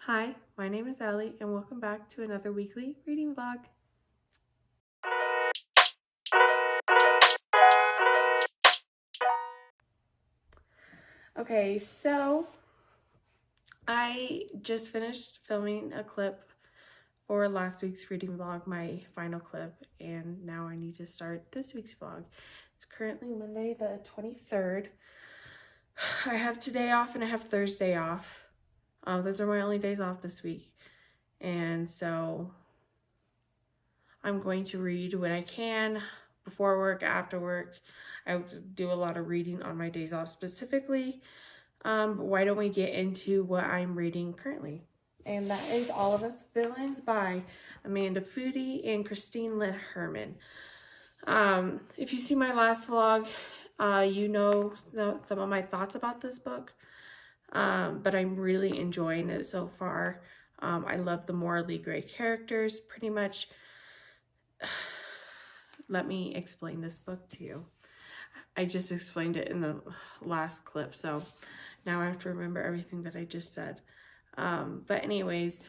Hi, my name is Allie, and welcome back to another weekly reading vlog. Okay, so I just finished filming a clip for last week's reading vlog, my final clip, and now I need to start this week's vlog. It's currently Monday the 23rd. I have today off and I have Thursday off. Those are my only days off this week, and so I'm going to read when I can, before work, after work. I do a lot of reading on my days off specifically. But why don't we get into what I'm reading currently? And that is All of Us Villains by Amanda Foody and Christine Lynn Herman. If you see my last vlog, you know some of my thoughts about this book. But I'm really enjoying it so far. I love the morally gray characters, pretty much. Let me explain this book to you. I just explained it in the last clip, so now I have to remember everything that I just said. But anyways,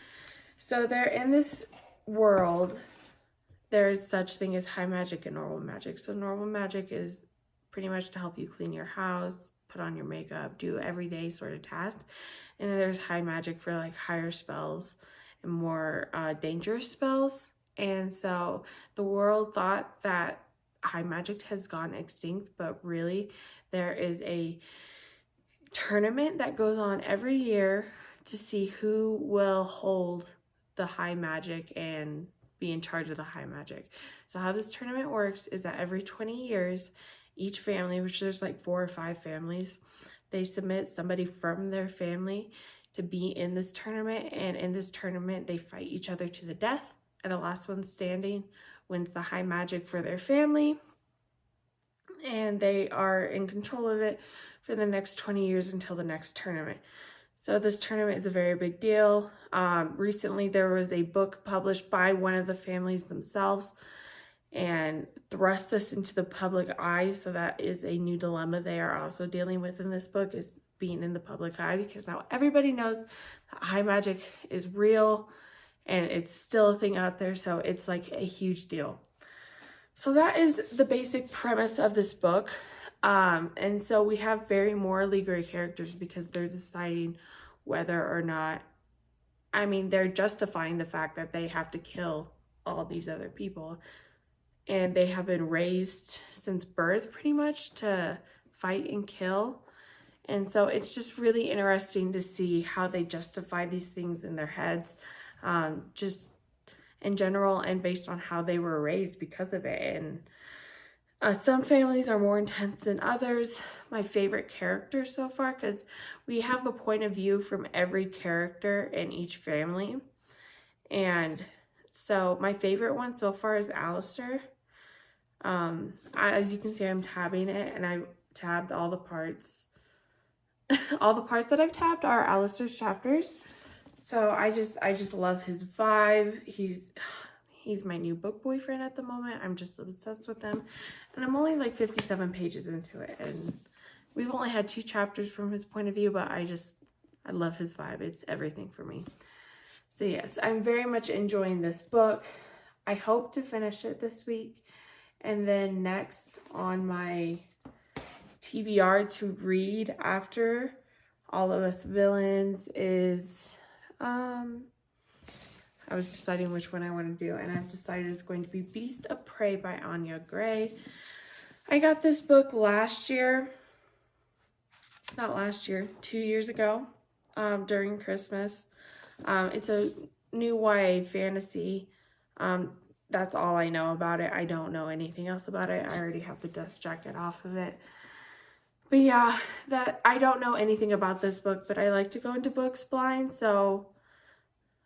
so they're in this world. There's such thing as high magic and normal magic. So normal magic is pretty much to help you clean your house, put on your makeup, do everyday sort of tasks. And then there's high magic for like higher spells and more dangerous spells. And so the world thought that high magic has gone extinct, but really there is a tournament that goes on every year to see who will hold the high magic and be in charge of the high magic. So how this tournament works is that every 20 years, each family, which there's like 4 or 5 families, they submit somebody from their family to be in this tournament, and in this tournament they fight each other to the death, and the last one standing wins the high magic for their family, and they are in control of it for the next 20 years until the next tournament. So this tournament is a very big deal. Recently there was a book published by one of the families themselves and thrust this into the public eye. So that is a new dilemma they are also dealing with in this book, is being in the public eye, because now everybody knows that high magic is real and it's still a thing out there. So it's like a huge deal. So that is the basic premise of this book. And so we have very morally gray characters because they're deciding whether or not, they're justifying the fact that they have to kill all these other people. And they have been raised since birth pretty much to fight and kill. And so it's just really interesting to see how they justify these things in their heads, just in general and based on how they were raised because of it. And some families are more intense than others. My favorite characters so far, because we have a point of view from every character in each family. And so my favorite one so far is Alistair. As you can see, I'm tabbing it, and I tabbed all the parts. All the parts that I've tabbed are Alistair's chapters. So I just love his vibe. He's my new book boyfriend at the moment. I'm just obsessed with him. And I'm only like 57 pages into it. And we've only had 2 chapters from his point of view, but I love his vibe. It's everything for me. So yes, I'm very much enjoying this book. I hope to finish it this week. And then next on my TBR to read after All of Us Villains is, I was deciding which one I want to do, and I've decided it's going to be Beast of Prey by Anya Gray. I got this book last year, not last year, 2 years ago, during Christmas. It's a new YA fantasy. That's all I know about it. I don't know anything else about it. I already have the dust jacket off of it. But yeah, I don't know anything about this book, but I like to go into books blind, so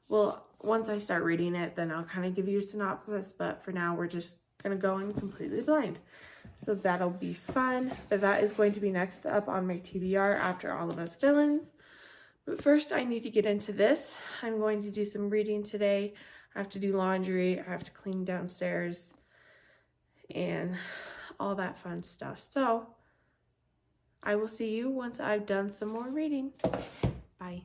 once I start reading it, then I'll kind of give you a synopsis, but for now, we're just going to go in completely blind. So that'll be fun, but that is going to be next up on my TBR after All of Us Villains. But first, I need to get into this. I'm going to do some reading today. I have to do laundry, I have to clean downstairs, and all that fun stuff. So I will see you once I've done some more reading. Bye.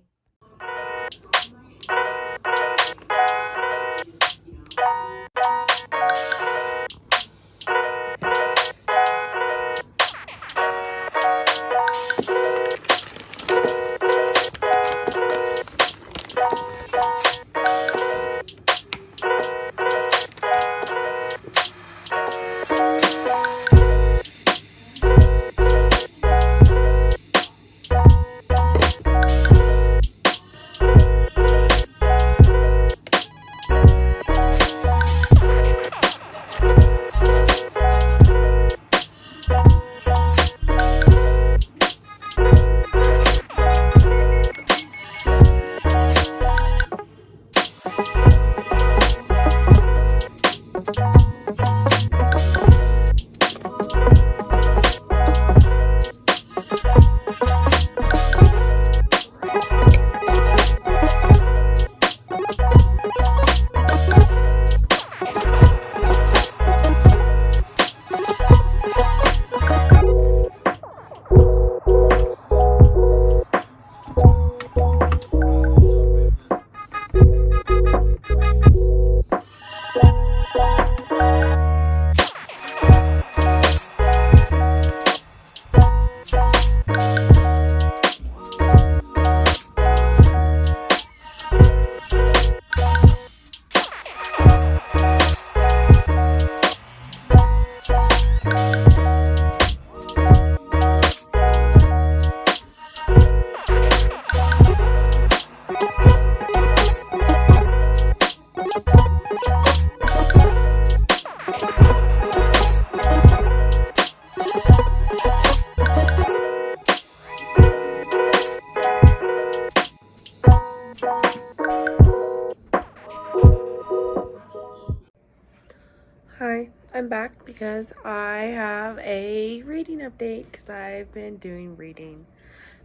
Hi, I'm back because I have a reading update because I've been doing reading.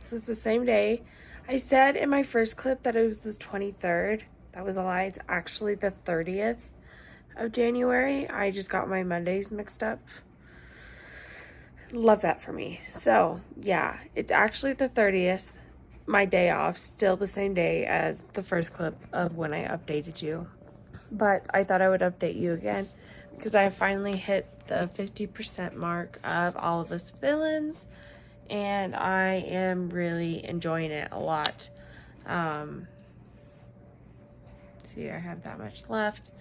So it's the same day. I said in my first clip that it was the 23rd. That was a lie. It's actually the 30th of January. I just got my Mondays mixed up. Love that for me. So yeah, it's actually the 30th, my day off, still the same day as the first clip of when I updated you. But I thought I would update you again because I finally hit the 50% mark of all of us villains, and I am really enjoying it a lot. See, I have that much left.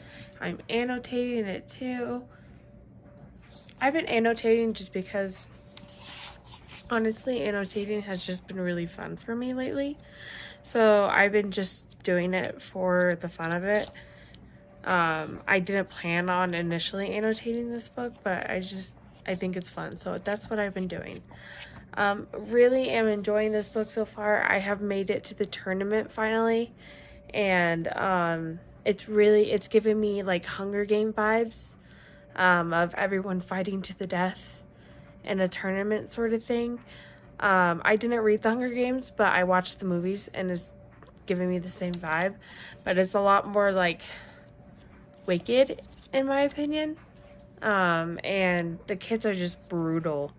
I'm annotating it too. I've been annotating just because, honestly, annotating has just been really fun for me lately. So I've been just doing it for the fun of it. I didn't plan on initially annotating this book, but I think it's fun. So that's what I've been doing. Really am enjoying this book so far. I have made it to the tournament finally. And it's giving me like Hunger Game vibes, of everyone fighting to the death in a tournament sort of thing. I didn't read the Hunger Games, but I watched the movies and it's giving me the same vibe, but it's a lot more like wicked in my opinion. And the kids are just brutal,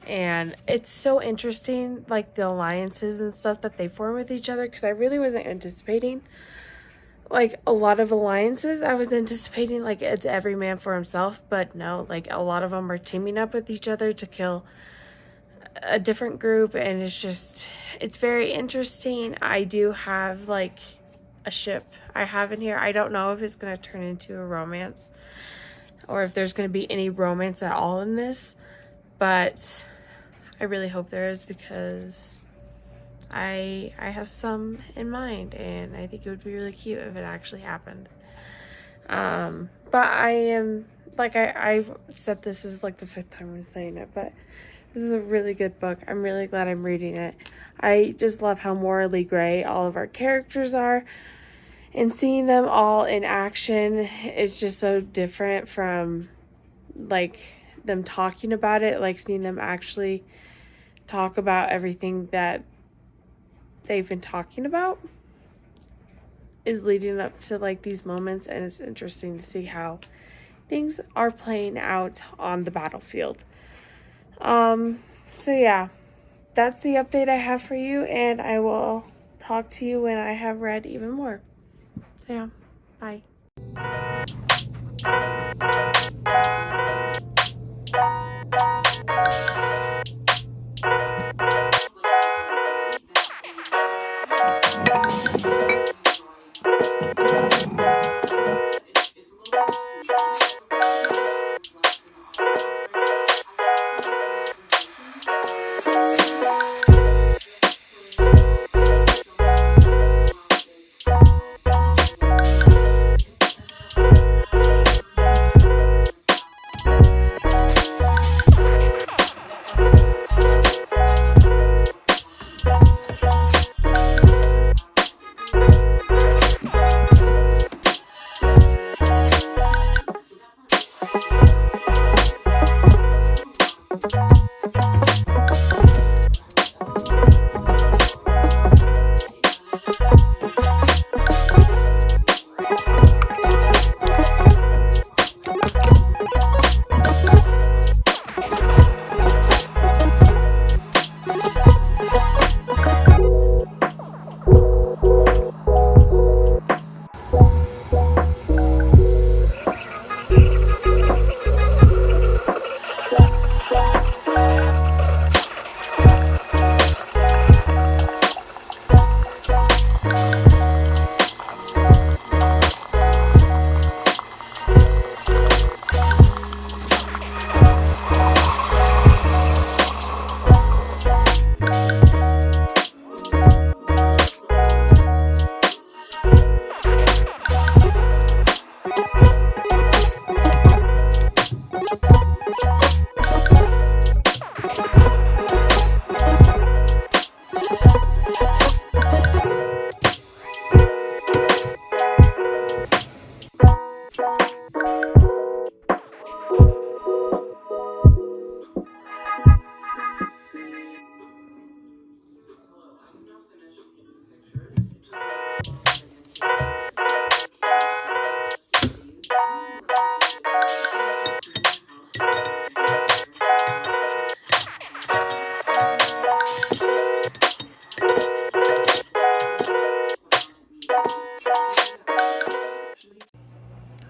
and it's so interesting, like the alliances and stuff that they form with each other, because I really wasn't anticipating like a lot of alliances. I was anticipating like it's every man for himself, but no, like a lot of them are teaming up with each other to kill a different group, and it's very interesting. I do have like a ship I have in here. I don't know if it's going to turn into a romance or if there's going to be any romance at all in this, but I really hope there is, because I have some in mind, and I think it would be really cute if it actually happened. But I am, like, I've said this is like the 5th time I'm saying it, but this is a really good book. I'm really glad I'm reading it. I just love how morally gray all of our characters are, and seeing them all in action is just so different from like them talking about it. Like seeing them actually talk about everything that they've been talking about is leading up to like these moments, and it's interesting to see how things are playing out on the battlefield. So yeah, that's the update I have for you, and I will talk to you when I have read even more. So yeah, bye.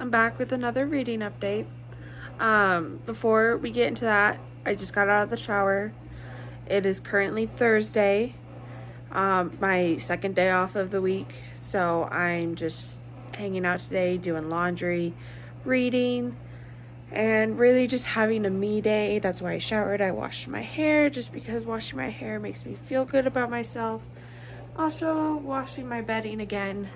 I'm back with another reading update. Before we get into that, I just got out of the shower. It is currently Thursday, my second day off of the week, so I'm just hanging out today, doing laundry, reading, and really just having a me day. That's why I showered. I washed my hair just because washing my hair makes me feel good about myself. Also washing my bedding again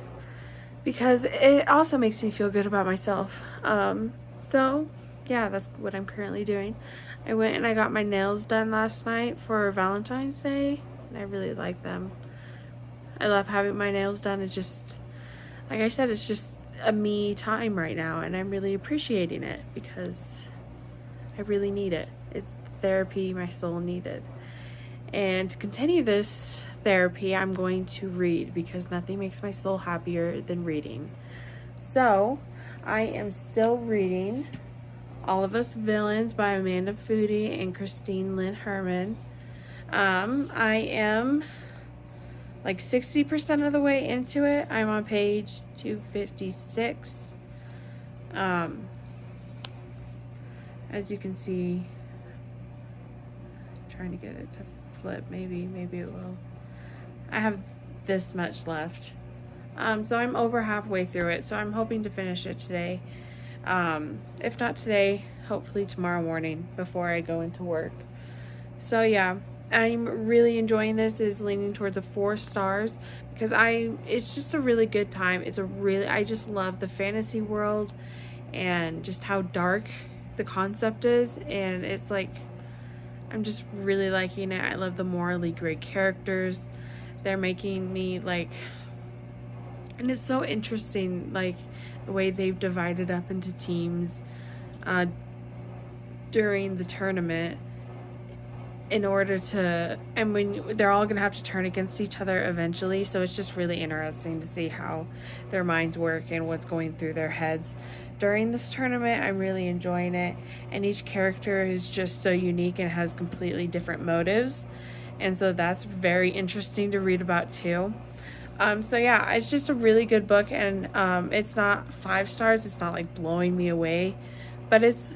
because it also makes me feel good about myself. So yeah, that's what I'm currently doing. I went and I got my nails done last night for Valentine's Day, and I really like them. I love having my nails done. It's just, like I said, it's just a me time right now, and I'm really appreciating it because I really need it. It's therapy my soul needed. And to continue this therapy, I'm going to read because nothing makes my soul happier than reading. So I am still reading All of Us Villains by Amanda Foody and Christine Lynn Herman. I am like 60% of the way into it. I'm on page 256. As you can see, trying to get it to flip. Maybe it will. I have this much left. So I'm over halfway through it, so I'm hoping to finish it today. If not today, hopefully tomorrow morning before I go into work. So yeah, I'm really enjoying this. It's leaning towards a 4 stars because it's just a really good time. I just love the fantasy world and just how dark the concept is, and it's like, I'm just really liking it. I love the morally great characters. They're making me like, and it's so interesting, like the way they've divided up into teams during the tournament in order to, and when they're all gonna have to turn against each other eventually. So it's just really interesting to see how their minds work and what's going through their heads during this tournament. I'm really enjoying it, and each character is just so unique and has completely different motives, and so that's very interesting to read about too. So yeah, it's just a really good book, and it's not 5 stars. It's not like blowing me away, but it's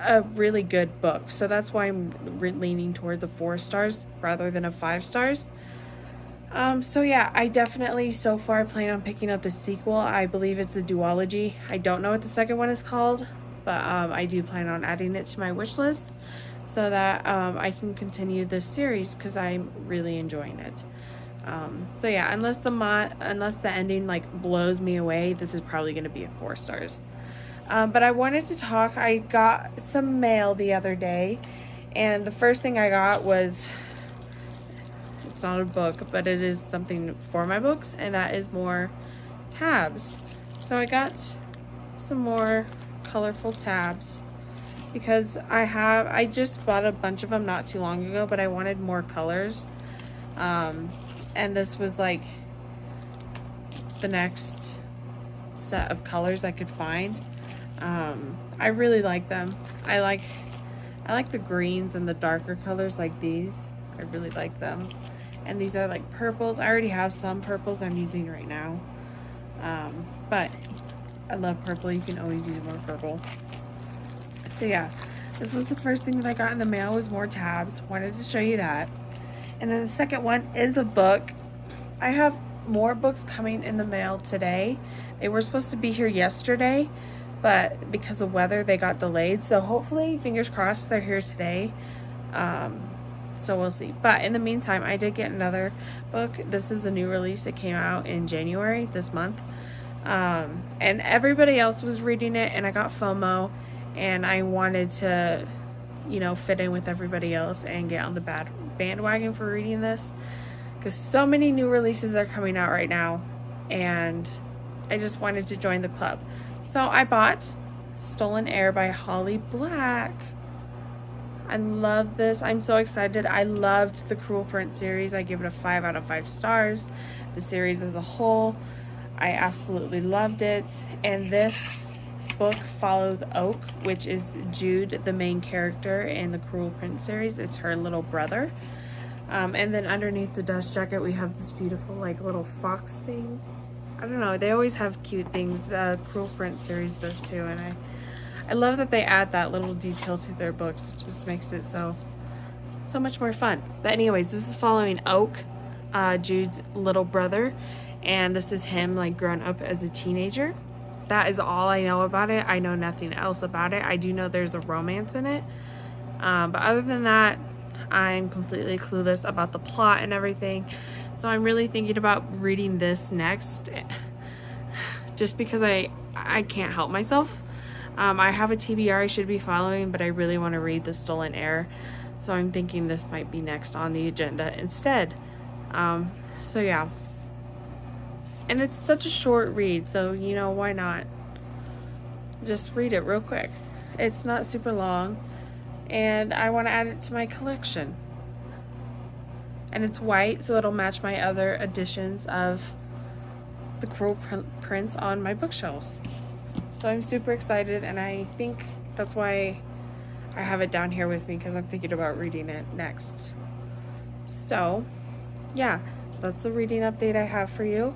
a really good book. So that's why I'm leaning towards the 4 stars rather than a 5 stars. So yeah, I definitely so far plan on picking up the sequel. I believe it's a duology. I don't know what the second one is called, but I do plan on adding it to my wish list so that I can continue this series because I'm really enjoying it. So yeah, unless the ending like blows me away, this is probably going to be a 4 stars. But I wanted to talk. I got some mail the other day, and the first thing I got was, it's not a book, but it is something for my books, and that is more tabs. So I got some more colorful tabs because I just bought a bunch of them not too long ago, but I wanted more colors. And this was like the next set of colors I could find. I really like them. I like the greens and the darker colors like these. I really like them. And these are like purples. I already have some purples I'm using right now. But I love purple. You can always use more purple. So yeah, this was the first thing that I got in the mail, was more tabs. Wanted to show you that. And then the second one is a book. I have more books coming in the mail today. They were supposed to be here yesterday, but because of weather, they got delayed. So hopefully, fingers crossed, they're here today. So we'll see. But in the meantime, I did get another book. This is a new release. It came out in January this month. And everybody else was reading it, and I got FOMO, and I wanted to, fit in with everybody else and get on the bandwagon for reading this, because so many new releases are coming out right now, and I just wanted to join the club. So I bought Stolen Heir by Holly Black. I love this. I'm so excited. I loved the Cruel Prince series. I give it a 5 out of 5 stars. The series as a whole, I absolutely loved it. And this book follows Oak, which is Jude, the main character in the Cruel Prince series. It's her little brother. And then underneath the dust jacket, we have this beautiful like little fox thing. I don't know, they always have cute things. The Cruel Prince series does too, and I love that they add that little detail to their books. It just makes it so much more fun. But anyways, this is following Oak, Jude's little brother, and this is him like grown up as a teenager. That is all I know about it. I know nothing else about it. I do know there's a romance in it, but other than that, I'm completely clueless about the plot and everything. So I'm really thinking about reading this next, just because I can't help myself. I have a TBR I should be following, but I really want to read The Stolen Heir. So I'm thinking this might be next on the agenda instead. So yeah. And it's such a short read, so you know, why not just read it real quick. It's not super long, and I want to add it to my collection. And it's white, so it'll match my other editions of The Cruel Prince on my bookshelves. So I'm super excited, and I think that's why I have it down here with me, because I'm thinking about reading it next. So yeah, that's the reading update I have for you.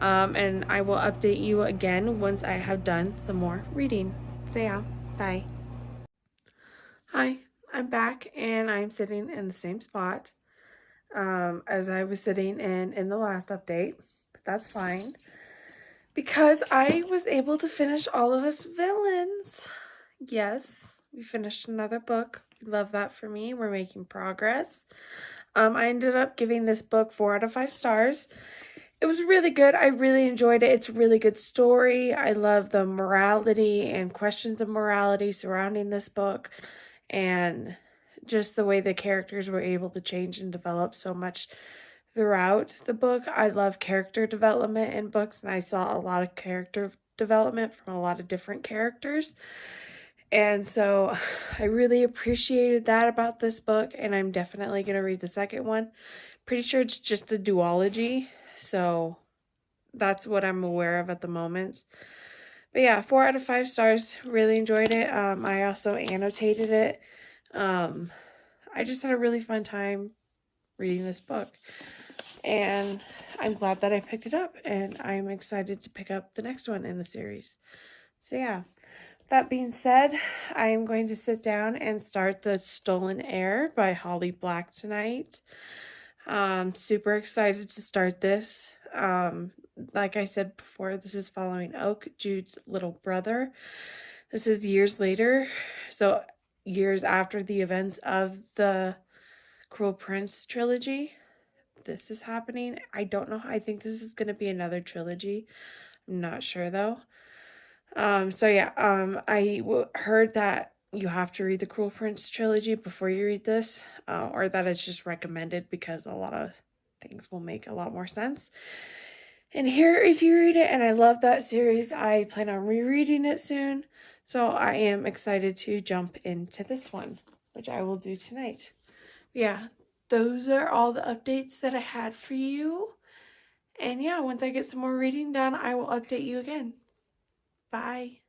And I will update you again once I have done some more reading. So yeah, bye. Hi, I'm back, and I'm sitting in the same spot as I was sitting in the last update, but that's fine, because I was able to finish All of Us Villains. Yes, we finished another book. Love that for me. We're making progress. I ended up giving this book 4 out of 5 stars. It was really good. I really enjoyed it. It's a really good story. I love the morality and questions of morality surrounding this book, and just the way the characters were able to change and develop so much throughout the book. I love character development in books, and I saw a lot of character development from a lot of different characters. And so I really appreciated that about this book, and I'm definitely going to read the second one. Pretty sure it's just a duology, so that's what I'm aware of at the moment. But yeah, 4 out of 5 stars. Really enjoyed it. I also annotated it. I just had a really fun time reading this book, and I'm glad that I picked it up, and I'm excited to pick up the next one in the series. So yeah. That being said, I am going to sit down and start The Stolen Heir by Holly Black tonight. Super excited to start this. Like I said before, this is following Oak, Jude's little brother. This is years later, so years after the events of the Cruel Prince trilogy. This is happening. I don't know. I think this is going to be another trilogy. I'm not sure though. So yeah, I heard that you have to read the Cruel Prince trilogy before you read this, or that it's just recommended because a lot of things will make a lot more sense in here if you read it. And I love that series. I plan on rereading it soon, so I am excited to jump into this one, which I will do tonight. Yeah, those are all the updates that I had for you. And yeah, once I get some more reading done, I will update you again. Bye.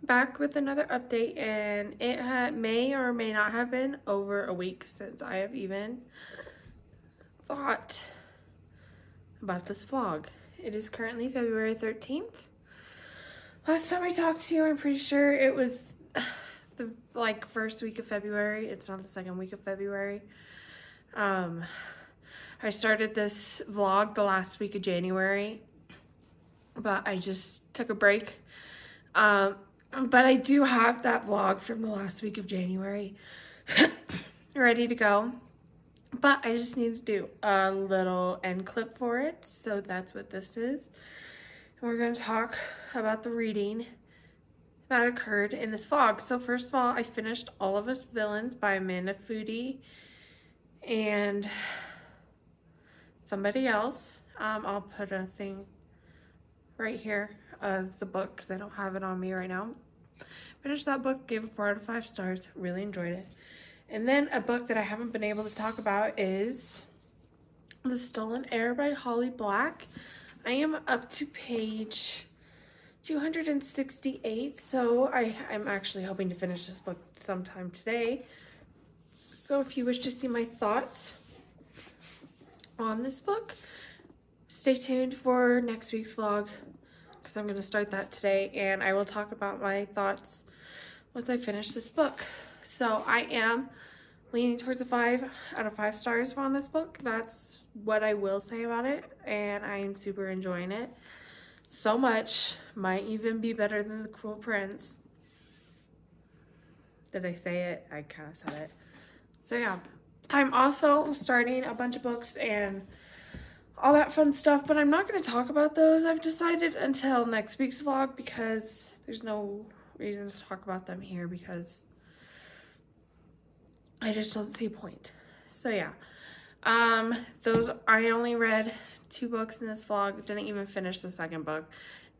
back with another update, and it may or may not have been over a week since I have even thought about this vlog. It is currently February 13th. Last time I talked to you, I'm pretty sure it was the first week of February. It's not the second week of February. I started this vlog the last week of January, but I just took a break. But I do have that vlog from the last week of January ready to go. But I just need to do a little end clip for it. So that's what this is. And we're going to talk about the reading that occurred in this vlog. So first of all, I finished All of Us Villains by Amanda Foodie and somebody else. I'll put a thing right here of the book because I don't have it on me right now. Finished that book, gave it 4 out of 5 stars, really enjoyed it. And then a book that I haven't been able to talk about is The Stolen Heir by Holly Black. I am up to page 268, so I'm actually hoping to finish this book sometime today. So if you wish to see my thoughts on this book, stay tuned for next week's vlog, because I'm going to start that today, and I will talk about my thoughts once I finish this book. So I am leaning towards a 5 out of 5 stars on this book. That's what I will say about it, and I am super enjoying it so much. Might even be better than The Cruel Prince. Did I say it? I kind of said it. So yeah, I'm also starting a bunch of books and all that fun stuff, but I'm not going to talk about those, I've decided, until next week's vlog, because there's no reason to talk about them here, because I just don't see a point. So yeah, I only read 2 books in this vlog. Didn't even finish the second book.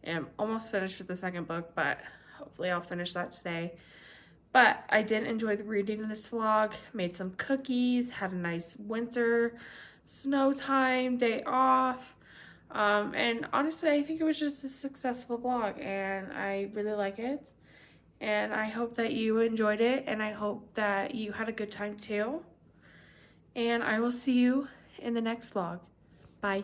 I'm almost finished with the second book, but hopefully I'll finish that today. But I did enjoy the reading in this vlog. Made some cookies, had a nice winter snow time, day off. And honestly, I think it was just a successful vlog, and I really like it. And I hope that you enjoyed it, and I hope that you had a good time too. And I will see you in the next vlog. Bye.